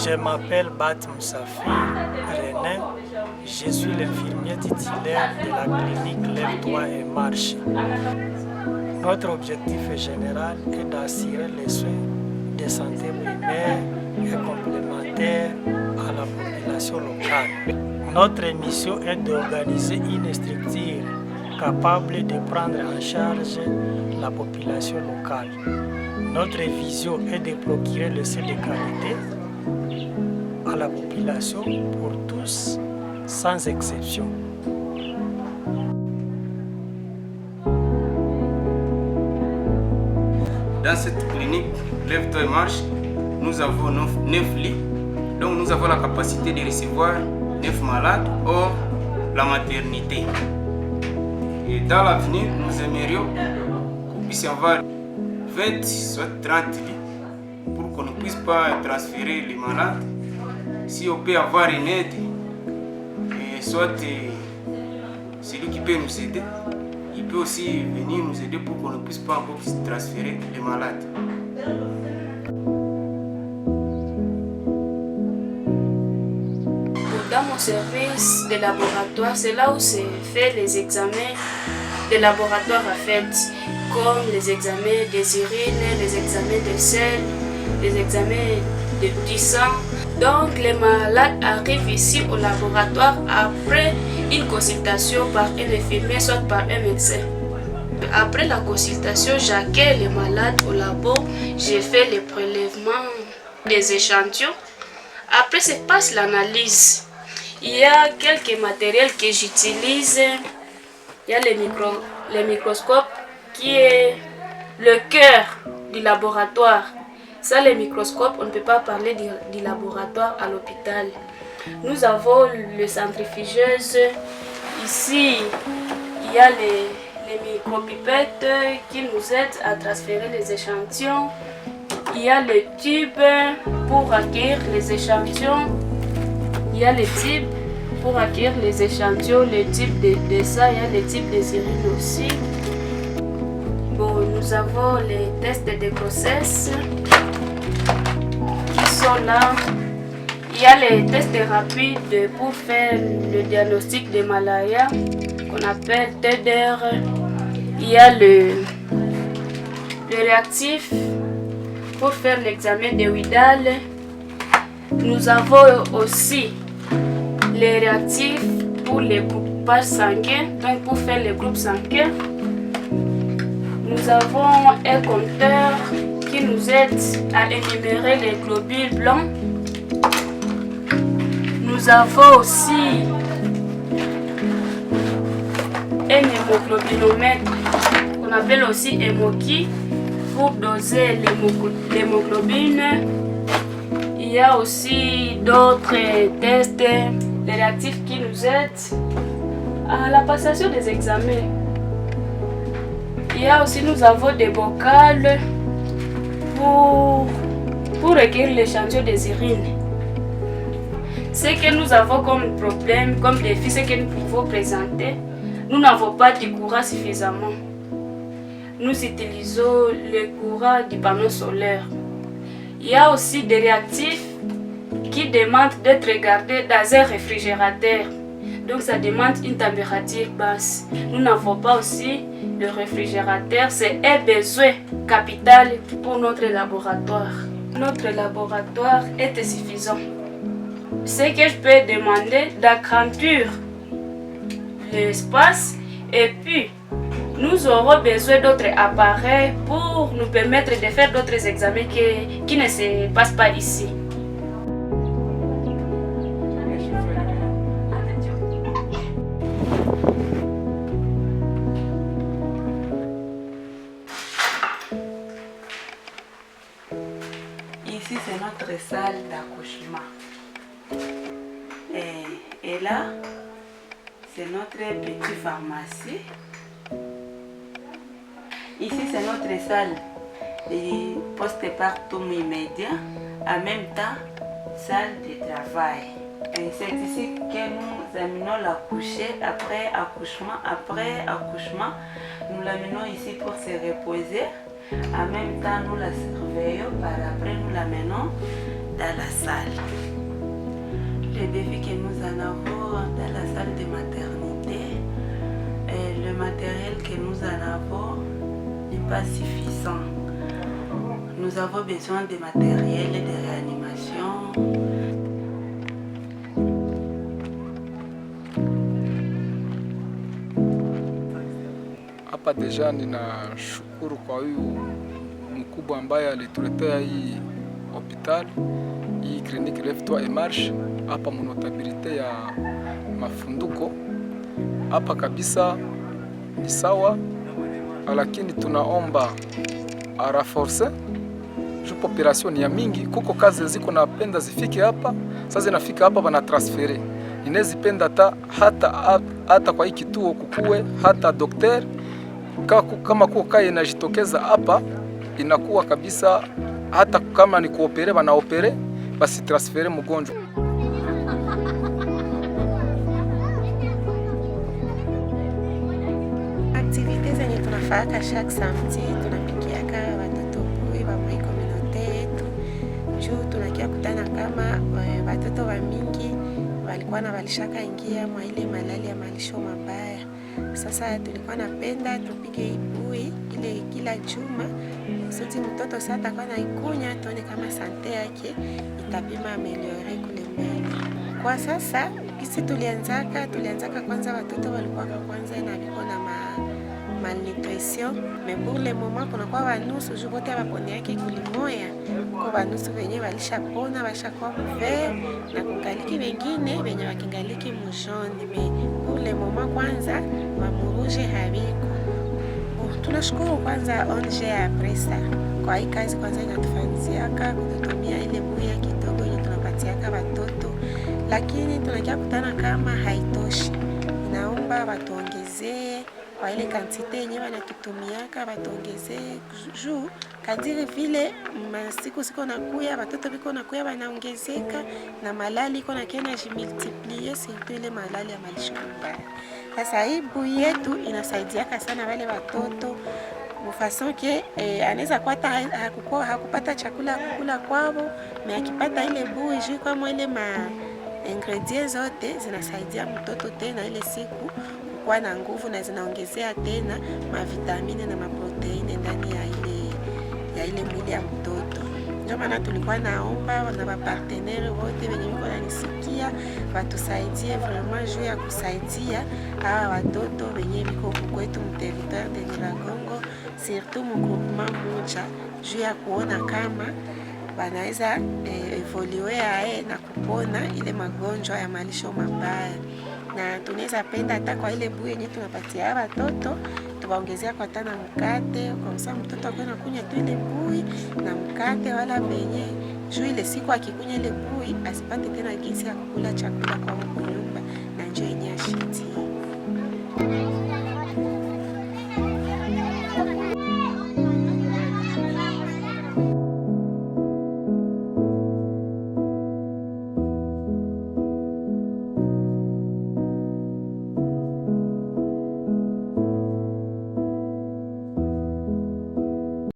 Je m'appelle Bat Moussafi René. Je suis l'infirmier titulaire de la clinique Lève-toi et marche. Notre objectif général est d'assurer les soins de santé primaire et complémentaires à la population locale. Notre mission est d'organiser une structure capable de prendre en charge la population locale. Notre vision est de procurer le soin de qualité à la population pour tous, sans exception. Dans cette clinique, Lève-toi et marche, nous avons 9 lits. Donc nous avons la capacité de recevoir 9 malades hors la maternité. Et dans l'avenir, nous aimerions qu'on puisse avoir 20, soit 30 lits pour qu'on ne puisse pas transférer les malades. Si on peut avoir une aide, et soit celui qui peut nous aider, il peut aussi venir nous aider pour qu'on ne puisse pas encore transférer les malades. Dans mon service de laboratoire, c'est là où se fait les examens de laboratoire à fait, comme les examens des urines, les examens de sel, les examens du sang. Donc les malades arrivent ici au laboratoire après une consultation par un infirmier, soit par un médecin. Après la consultation, j'accueille les malades au labo, j'ai fait le prélèvement des échantillons. Après se passe l'analyse. Il y a quelques matériels que j'utilise. Il y a le microscope qui est le cœur du laboratoire. Sans le microscope, on ne peut pas parler du laboratoire à l'hôpital. Nous avons le centrifugeuse. Ici, il y a les micropipettes qui nous aident à transférer les échantillons. Il y a le tube pour accueillir les échantillons. Il y a les types pour acquérir les échantillons, les types de ça, il y a les types des urines aussi. Bon, nous avons les tests de grossesse qui sont là. Il y a les tests rapides pour faire le diagnostic de malaria qu'on appelle TEDR. Il y a le réactif pour faire l'examen de Widal. Nous avons aussi les réactifs pour les groupages sanguins, donc pour faire les groupes sanguins. Nous avons un compteur qui nous aide à énumérer les globules blancs. Nous avons aussi un hémoglobinomètre qu'on appelle aussi hémoki pour doser l'hémoglobine. Il y a aussi d'autres tests, les réactifs qui nous aident à la passation des examens. Il y a aussi, nous avons des bocals pour recueillir l'échantillon des urines. Ce que nous avons comme problème, comme défi, ce que nous pouvons présenter, nous n'avons pas de courant suffisamment. Nous utilisons le courant du panneau solaire. Il y a aussi des réactifs qui demandent d'être gardés dans un réfrigérateur. Donc ça demande une température basse. Nous n'avons pas aussi le réfrigérateur. C'est un besoin capital pour notre laboratoire. Notre laboratoire est suffisant. Ce que je peux demander, d'agrandir l'espace et puis nous aurons besoin d'autres appareils pour nous permettre de faire d'autres examens qui ne se passent pas ici. Ici, c'est notre salle d'accouchement. Et là, c'est notre petite pharmacie. Ici, c'est notre salle de post-partum immédiat, en même temps, salle de travail. C'est ici que nous amenons la couchée après accouchement. Nous l'amenons ici pour se reposer. En même temps, nous la surveillons. Par après, nous l'amenons dans la salle. Les défis que nous en avons dans la salle de maternité, le matériel que nous en avons n'est pas suffisant. Nous avons besoin de matériel de réanimation. Hapa deja ninashukuru kwa huyu mkubwa ambaye alituletea hii hospitali, hii kliniki Lève-toi et marche hapa monotabilite ya Mafunduko. Hapa kabisa ni sawa, lakini tunaomba araforce juu population ya mingi, kuko kazi ziko napenda zifike hapa. Sasa zinafika hapa bana transfere, inezipenda hata kwa hii kituo kukuwe hata dokter kama kuko kai inajitokeza hapa, inakuwa kabisa hata kama ni kuopere banaopere basi transfere mgonjwa. Activite zenye tunafaka chaque samedi, tunapikiaka watoto bui wa mwi communauté yetu juu tunakia kutana kama watoto wa mingi walikuwa na walishaka ingia mwa ile malali ya malisho mabaya. Sasa tulikuwa napenda tupige ibui ile kila juma, sote mtoto sasa atakuwa naikunya tuone kama sante yake itapima ameliore kule mbele. Kwa sasa kisi tulianzaka kwanza watoto walikuwa kwanza na biko na malnutrition, mais pour le moment kunakuwa wanusu juu wote wapone yake kulimoya, kwa wanusu wenye walishapona washakuwa mvert na kungaliki wengine wenye wakingaliki mujoni, mais pour le moment kwanza wamuruje habiko. Tunashukuru kwanza ONG ya Presa kwa hii kazi kwanza inatufanyiziaka kututumia ile buya kidogo yenye tunapatiaka watoto, lakini tunakia kutana kama haitoshi, inaomba watuongezee kwa ile kantite yenye wanatutumiaka, watuongezee juu kadiri vile masiku siko nakuya watoto biko nakuya wanaongezeka na malali iko nakiana jimultiplie, surtout ile malali ya malisho mbaya. Sasa hii bui yetu inasaidiaka sana wale watoto mufason ke anaweza kwata hakupata chakula kukula kwao, me akipata ile bui juu kwa ile ingredients zote zinasaidia mtoto tena ile siku kuwa na nguvu na zinaongezea tena mavitamini na maproteini ndani ya ile mwili ya mtoto. Ndio maana tulikuwa naomba na wapartenere wote wenye wiko nanisikia watusaidie vraiment juu ya kusaidia hawa watoto wenye wiko kwetu mteritoire de Nyiragongo, surtout mgroupement moja juu ya kuona kama wanaweza evolue na kupona ile magonjwa ya malisho mabaya. Na tunaweza penda hata kwa ile bui yenye tunapatia watoto tuwaongezea kwa tana mkate, kwa sababu mtoto akona kunya tu ile bui na mkate wala benye juu ile siku akikunya ile bui asipate tena gisi ya kukula chakula kwa nyumba, na